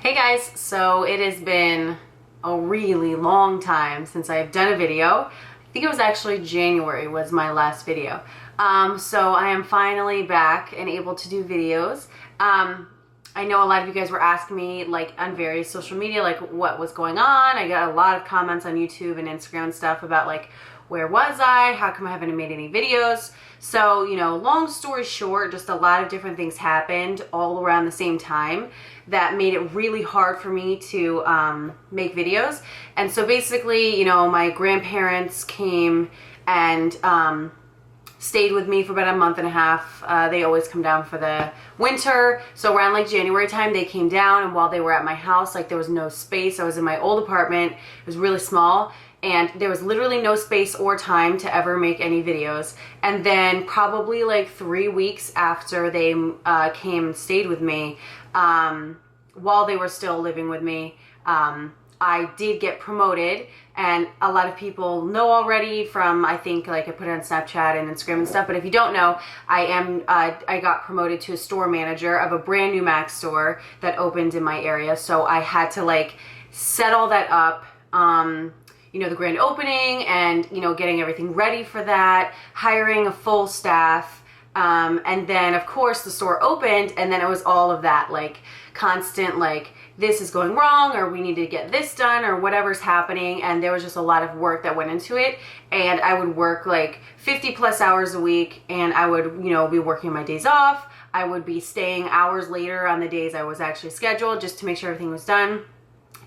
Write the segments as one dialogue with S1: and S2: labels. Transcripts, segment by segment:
S1: Hey guys, so it has been a really long time since I've done a video. I think it was actually January was my last video. So I am finally back and able to do videos. I know a lot of you guys were asking me like on various social media like what was going on. I got a lot of comments on YouTube and Instagram and stuff about like where was I? How come I haven't made any videos? So, you know, long story short, just a lot of different things happened all around the same time that made it really hard for me to make videos. And so basically, you know, my grandparents came and stayed with me for about a month and a half. They always come down for the winter. So around like January time, they came down, and while they were at my house, like there was no space. I was in my old apartment. It was really small, and there was literally no space or time to ever make any videos. And then probably like 3 weeks after they came and stayed with me, while they were still living with me, I did get promoted, and a lot of people know already from, I think, like I put it on Snapchat and Instagram and stuff, but if you don't know, I got promoted to a store manager of a brand new MAC store that opened in my area. So I had to like set all that up, you know, the grand opening and, you know, getting everything ready for that, hiring a full staff, and then of course the store opened, and then it was all of that like constant like this is going wrong, or we need to get this done, or whatever's happening. And there was just a lot of work that went into it, and I would work like 50+ hours a week, and I would, you know, be working my days off. I would be staying hours later on the days I was actually scheduled just to make sure everything was done.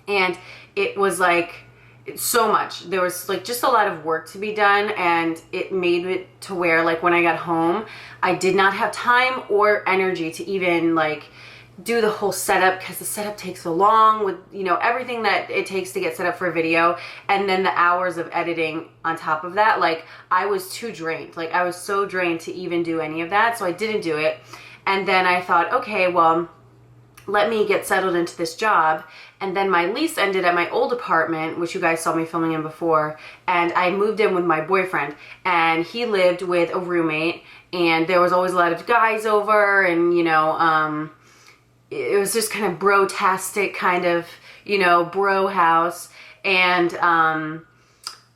S1: And it was like so much. There was like just a lot of work to be done, and it made it to where like when I got home, I did not have time or energy to even like do the whole setup, because the setup takes so long with, you know, everything that it takes to get set up for a video, and then the hours of editing on top of that. Like I was too drained. Like I was so drained to even do any of that, so I didn't do it. And then I thought, okay, well, let me get settled into this job. And then my lease ended at my old apartment, which you guys saw me filming in before, and I moved in with my boyfriend, and he lived with a roommate, and there was always a lot of guys over, and you know, it was just kind of bro-tastic kind of, you know, bro house. And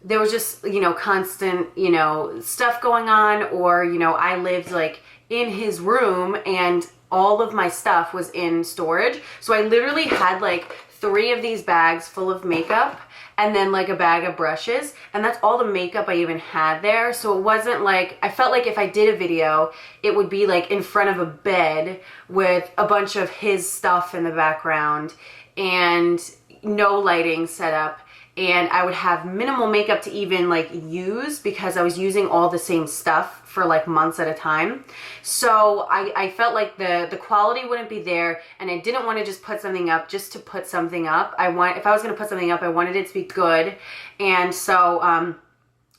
S1: there was just, you know, constant, you know, stuff going on. Or, you know, I lived like in his room, and all of my stuff was in storage. So I literally had like 3 of these bags full of makeup, and then like a bag of brushes, and that's all the makeup I even had there. So it wasn't like, I felt like if I did a video, it would be like in front of a bed with a bunch of his stuff in the background and no lighting set up, and I would have minimal makeup to even like use, because I was using all the same stuff for like months at a time. So I felt like the quality wouldn't be there, and I didn't want to just put something up just to put something up. If I was going to put something up, I wanted it to be good. And so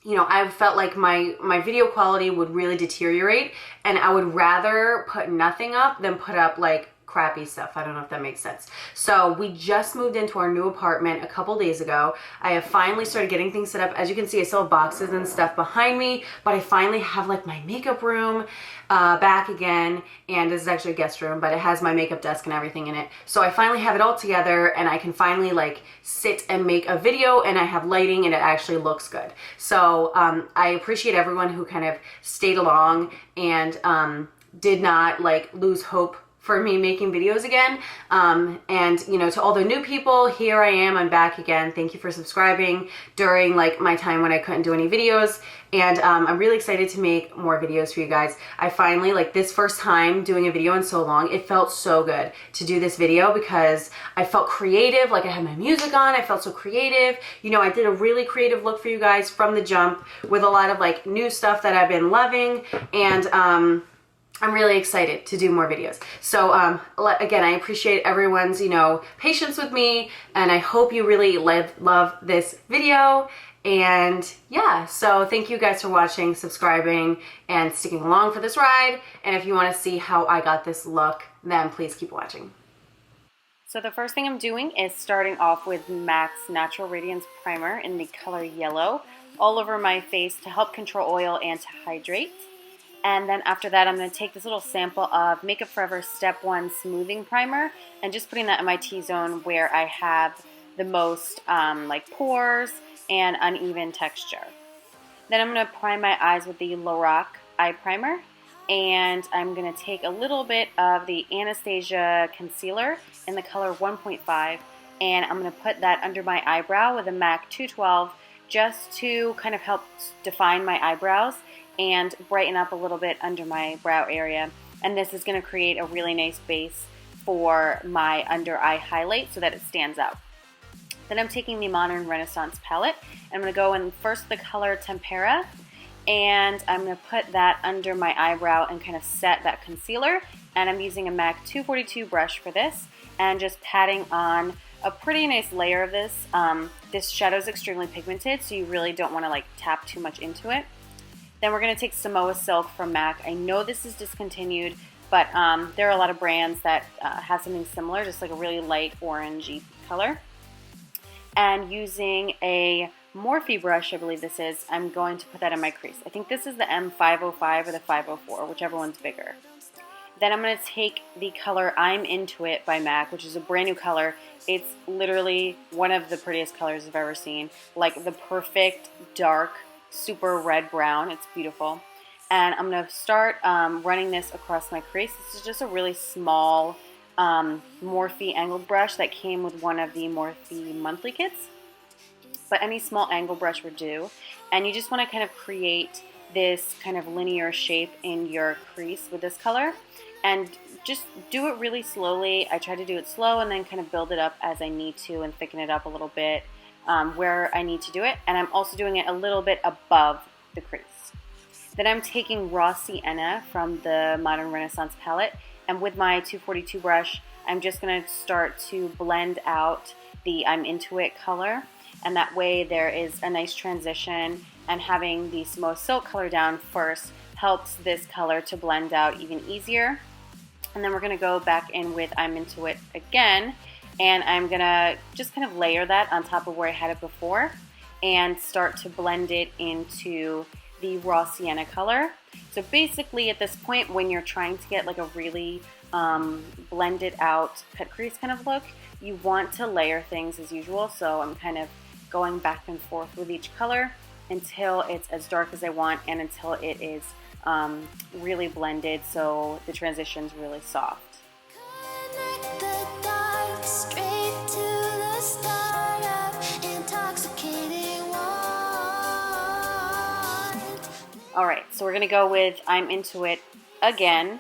S1: you know, I felt like my video quality would really deteriorate, and I would rather put nothing up than put up like crappy stuff. I don't know if that makes sense. So we just moved into our new apartment a couple days ago. I have finally started getting things set up. As you can see, I still have boxes and stuff behind me, but I finally have like my makeup room back again. And this is actually a guest room, but it has my makeup desk and everything in it. So I finally have it all together, and I can finally like sit and make a video, and I have lighting, and it actually looks good. So I appreciate everyone who kind of stayed along and did not like lose hope for me making videos again. And you know, to all the new people, here I am, I'm back again. Thank you for subscribing during like my time when I couldn't do any videos. And I'm really excited to make more videos for you guys. I finally, like this first time doing a video in so long, it felt so good to do this video, because I felt creative. Like I had my music on, I felt so creative. You know, I did a really creative look for you guys from the jump with a lot of like new stuff that I've been loving. And I'm really excited to do more videos. So again, I appreciate everyone's, you know, patience with me, and I hope you really love this video. And yeah, so thank you guys for watching, subscribing, and sticking along for this ride. And if you want to see how I got this look, then please keep watching. So the first thing I'm doing is starting off with MAC's Natural Radiance Primer in the color Yellow all over my face to help control oil and to hydrate. And then after that, I'm going to take this little sample of Makeup Forever Step 1 Smoothing Primer and just putting that in my T-zone where I have the most like pores and uneven texture. Then I'm going to prime my eyes with the LORAC Eye Primer, and I'm going to take a little bit of the Anastasia concealer in the color 1.5, and I'm going to put that under my eyebrow with a MAC 212 just to kind of help define my eyebrows and brighten up a little bit under my brow area. And this is going to create a really nice base for my under eye highlight so that it stands out. Then I'm taking the Modern Renaissance palette. I'm going to go in first the color Tempera, and I'm going to put that under my eyebrow and kind of set that concealer. And I'm using a MAC 242 brush for this and just patting on a pretty nice layer of this. This shadow is extremely pigmented, so you really don't want to like tap too much into it. Then we're going to take Samoa Silk from MAC. I know this is discontinued, but there are a lot of brands that have something similar, just like a really light orangey color. And using a Morphe brush, I believe this is, I'm going to put that in my crease. I think this is the M505 or the 504, whichever one's bigger. Then I'm going to take the color I'm Into It by MAC, which is a brand new color. It's literally one of the prettiest colors I've ever seen. Like the perfect dark, super red brown. It's beautiful. And I'm going to start running this across my crease. This is just a really small Morphe angled brush that came with one of the Morphe monthly kits. But any small angle brush would do. And you just want to kind of create this kind of linear shape in your crease with this color. And just do it really slowly. I try to do it slow and then kind of build it up as I need to and thicken it up a little bit where I need to do it. And I'm also doing it a little bit above the crease. Then I'm taking Raw Sienna from the Modern Renaissance palette, and with my 242 brush, I'm just going to start to blend out the I'm Into It color, and that way there is a nice transition, and having the Samoa Silk color down first helps this color to blend out even easier. And then we're going to go back in with I'm Into It again, and I'm going to just kind of layer that on top of where I had it before and start to blend it into the Raw Sienna color. So basically at this point, when you're trying to get like a really blended out cut crease kind of look, you want to layer things as usual. So I'm kind of going back and forth with each color until it's as dark as I want and until it is really blended so the transition's really soft. Alright, so we're going to go with I'm Into It again,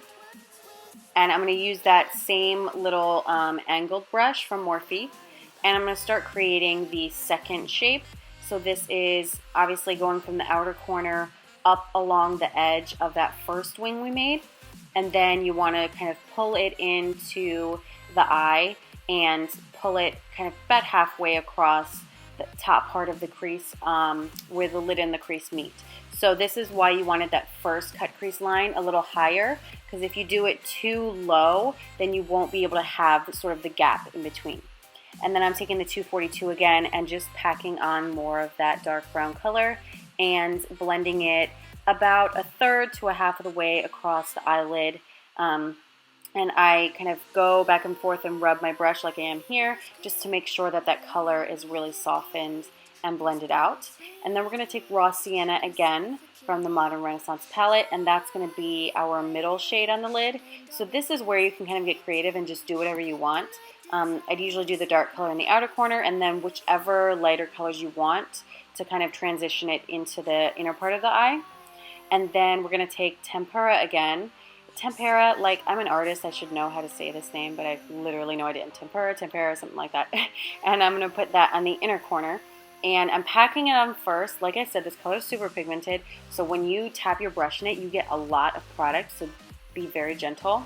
S1: and I'm going to use that same little angled brush from Morphe, and I'm going to start creating the second shape. So this is obviously going from the outer corner up along the edge of that first wing we made, and then you want to kind of pull it into the eye and pull it kind of about halfway across the top part of the crease where the lid and the crease meet. So this is why you wanted that first cut crease line a little higher, because if you do it too low, then you won't be able to have sort of the gap in between. And then I'm taking the 242 again and just packing on more of that dark brown color and blending it about a third to a half of the way across the eyelid. And I kind of go back and forth and rub my brush like I am here, just to make sure that that color is really softened and blended out. And then we're going to take Raw Sienna again from the Modern Renaissance palette, and that's going to be our middle shade on the lid. So this is where you can kind of get creative and just do whatever you want. I'd usually do the dark color in the outer corner, and then whichever lighter colors you want to kind of transition it into the inner part of the eye. And then we're going to take Tempera again. Tempera, like, I'm an artist, I should know how to say this name, but I have literally no idea. Tempera, something like that. And I'm going to put that on the inner corner. And I'm packing it on first. Like I said, this color is super pigmented, so when you tap your brush in it, you get a lot of product, so be very gentle.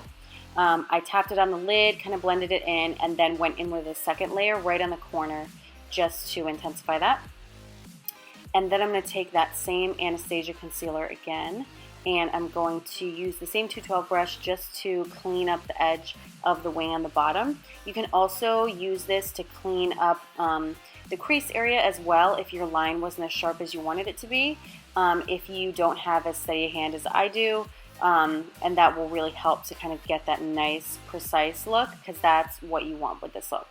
S1: I tapped it on the lid, kind of blended it in, and then went in with a second layer right on the corner just to intensify that. And then I'm going to take that same Anastasia concealer again, and I'm going to use the same 212 brush just to clean up the edge of the wing on the bottom. You can also use this to clean up the crease area as well if your line wasn't as sharp as you wanted it to be. If you don't have as steady a hand as I do, and that will really help to kind of get that nice, precise look, because that's what you want with this look.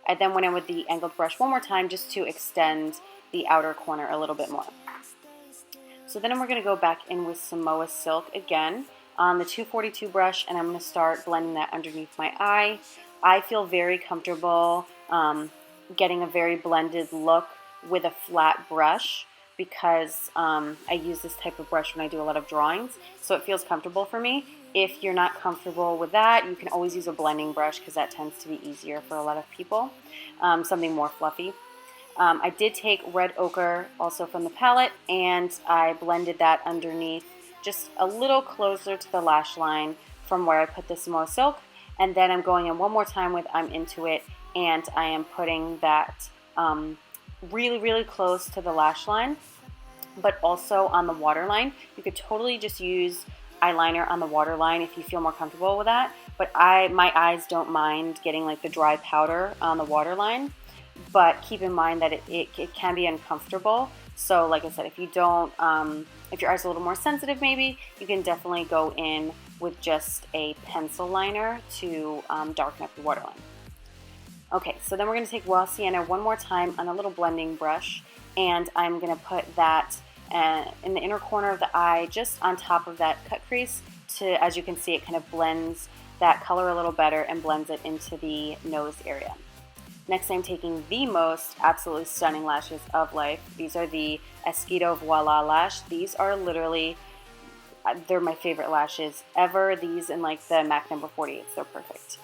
S1: I then went in with the angled brush one more time just to extend the outer corner a little bit more. So then we're going to go back in with Samoa Silk again on the 242 brush, and I'm going to start blending that underneath my eye. I feel very comfortable getting a very blended look with a flat brush because I use this type of brush when I do a lot of drawings, so it feels comfortable for me. If you're not comfortable with that, you can always use a blending brush because that tends to be easier for a lot of people, something more fluffy. I did take Red Ochre also from the palette, and I blended that underneath just a little closer to the lash line from where I put the Samoa Silk. And then I'm going in one more time with I'm Into It, and I am putting that really, really close to the lash line, but also on the waterline. You could totally just use eyeliner on the waterline if you feel more comfortable with that, but my eyes don't mind getting like the dry powder on the waterline, but keep in mind that it can be uncomfortable. So like I said, if you don't, if your eyes are a little more sensitive maybe, you can definitely go in with just a pencil liner to darken up the waterline. Okay, so then we're going to take Raw Sienna one more time on a little blending brush, and I'm going to put that in the inner corner of the eye, just on top of that cut crease, to, as you can see, it kind of blends that color a little better and blends it into the nose area. Next, I'm taking the most absolutely stunning lashes of life. These are the Esqido Voila Lash. These are literally, they're my favorite lashes ever. These in like the MAC number 48, they're perfect.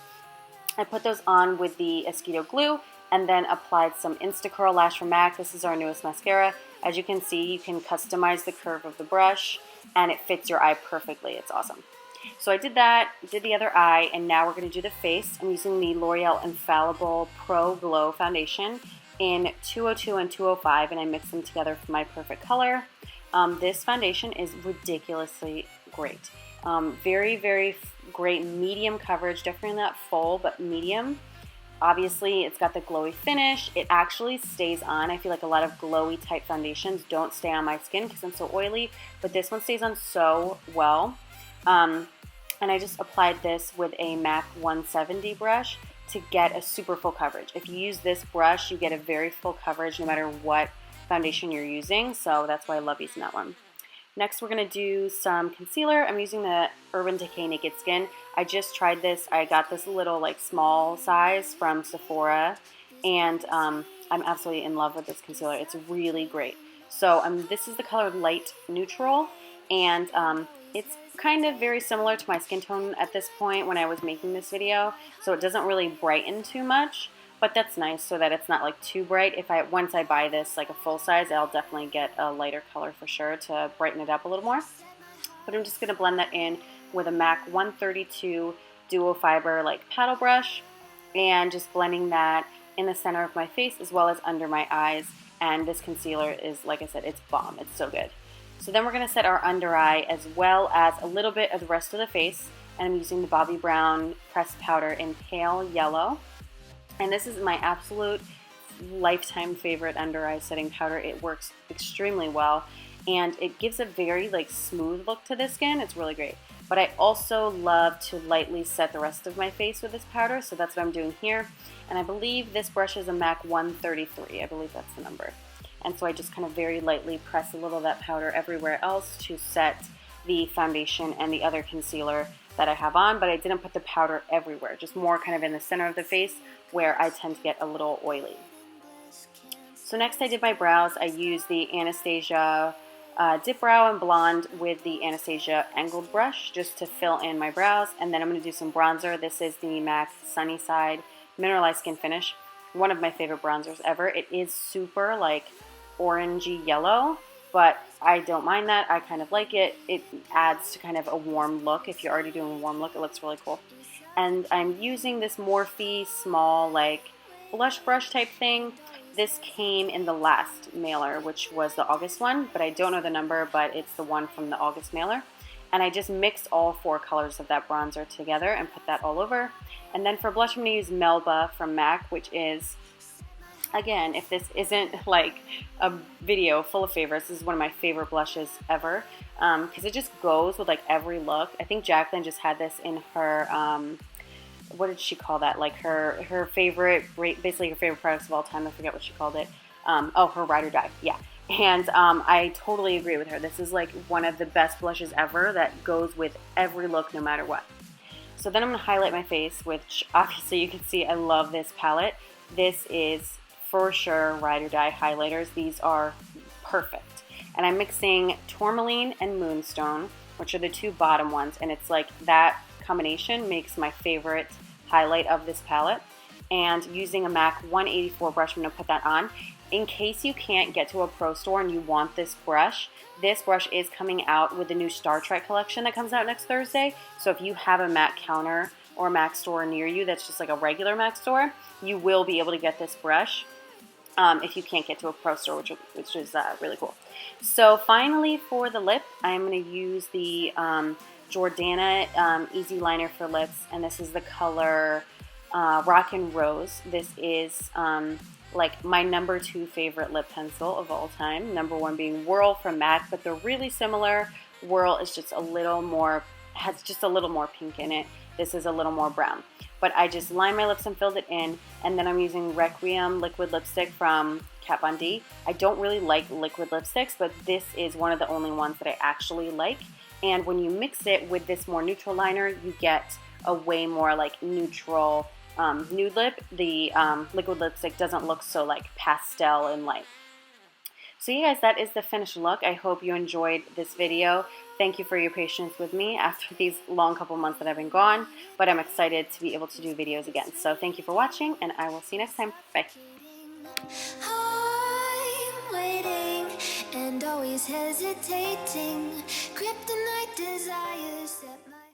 S1: I put those on with the Esqido glue and then applied some Instacurl Lash from MAC. This is our newest mascara. As you can see, you can customize the curve of the brush and it fits your eye perfectly. It's awesome. So I did that, did the other eye, and now we're going to do the face. I'm using the L'Oreal Infallible Pro Glow Foundation in 202 and 205, and I mixed them together for my perfect color. This foundation is ridiculously great. Very, very great medium coverage, definitely not full, but medium. Obviously, it's got the glowy finish. It actually stays on. I feel like a lot of glowy type foundations don't stay on my skin because I'm so oily, but this one stays on so well. And I just applied this with a MAC 170 brush to get a super full coverage. If you use this brush, you get a very full coverage no matter what foundation you're using, so that's why I love using that one. Next, we're going to do some concealer. I'm using the Urban Decay Naked Skin. I just tried this. I got this little like small size from Sephora, and I'm absolutely in love with this concealer. It's really great. So this is the color Light Neutral, and it's kind of very similar to my skin tone at this point when I was making this video, so it doesn't really brighten too much, but that's nice so that it's not like too bright. Once I buy this like a full size, I'll definitely get a lighter color for sure to brighten it up a little more. But I'm just going to blend that in with a MAC 132 Duo Fiber like paddle brush, and just blending that in the center of my face as well as under my eyes. And this concealer is, like I said, it's bomb. It's so good. So then we're going to set our under eye as well as a little bit of the rest of the face, and I'm using the Bobbi Brown pressed powder in Pale Yellow. And this is my absolute lifetime favorite under eye setting powder. It works extremely well, and it gives a very like smooth look to the skin. It's really great. But I also love to lightly set the rest of my face with this powder, so that's what I'm doing here. And I believe this brush is a MAC 133. I believe that's the number. And so I just kind of very lightly press a little of that powder everywhere else to set the foundation and the other concealer that I have on, but I didn't put the powder everywhere, just more kind of in the center of the face where I tend to get a little oily. So next I did my brows. I used the Anastasia Dip Brow and Blonde with the Anastasia Angled Brush just to fill in my brows, and then I'm going to do some bronzer. This is the MAC Sunnyside Mineralize Skin Finish, one of my favorite bronzers ever. It is super like orangey yellow, but I don't mind that. I kind of like it. It adds to kind of a warm look. If you're already doing a warm look, it looks really cool. And I'm using this Morphe small like blush brush type thing. This came in the last mailer, which was the August one, but I don't know the number, but it's the one from the August mailer. And I just mixed all 4 colors of that bronzer together and put that all over. And then for blush, I'm going to use Melba from MAC, which is Again, if this isn't like a video full of favorites, this is one of my favorite blushes ever, because it just goes with like every look. I think Jacqueline just had this in her, what did she call that? Like her favorite, basically her favorite products of all time. I forget what she called it. Oh, her Ride or Die, yeah. And I totally agree with her. This is like one of the best blushes ever that goes with every look no matter what. So then I'm going to highlight my face, which obviously you can see I love this palette. This is for sure Ride or Die highlighters. These are perfect. And I'm mixing Tourmaline and Moonstone, which are the two bottom ones. And it's like that combination makes my favorite highlight of this palette. And using a MAC 184 brush, I'm going to put that on. In case you can't get to a pro store and you want this brush is coming out with the new Star Trek collection that comes out next Thursday. So if you have a MAC counter or a MAC store near you that's just like a regular MAC store, you will be able to get this brush if you can't get to a pro store, which is really cool. So finally for the lip, I'm going to use the Jordana Easy Liner for Lips, and this is the color Rockin' Rose. This is like my number 2 favorite lip pencil of all time. Number 1 being Whirl from MAC, but they're really similar. Whirl is just a little more, has just a little more pink in it. This is a little more brown. But I just lined my lips and filled it in, and then I'm using Requiem liquid lipstick from Kat Von D. I don't really like liquid lipsticks, but this is one of the only ones that I actually like. And when you mix it with this more neutral liner, you get a way more like neutral nude lip. The liquid lipstick doesn't look so like pastel and light. So you guys, that is the finished look. I hope you enjoyed this video. Thank you for your patience with me after these long couple months that I've been gone, but I'm excited to be able to do videos again. So thank you for watching, and I will see you next time. Bye.
S2: I'm waiting and always hesitating. Kryptonite desires set my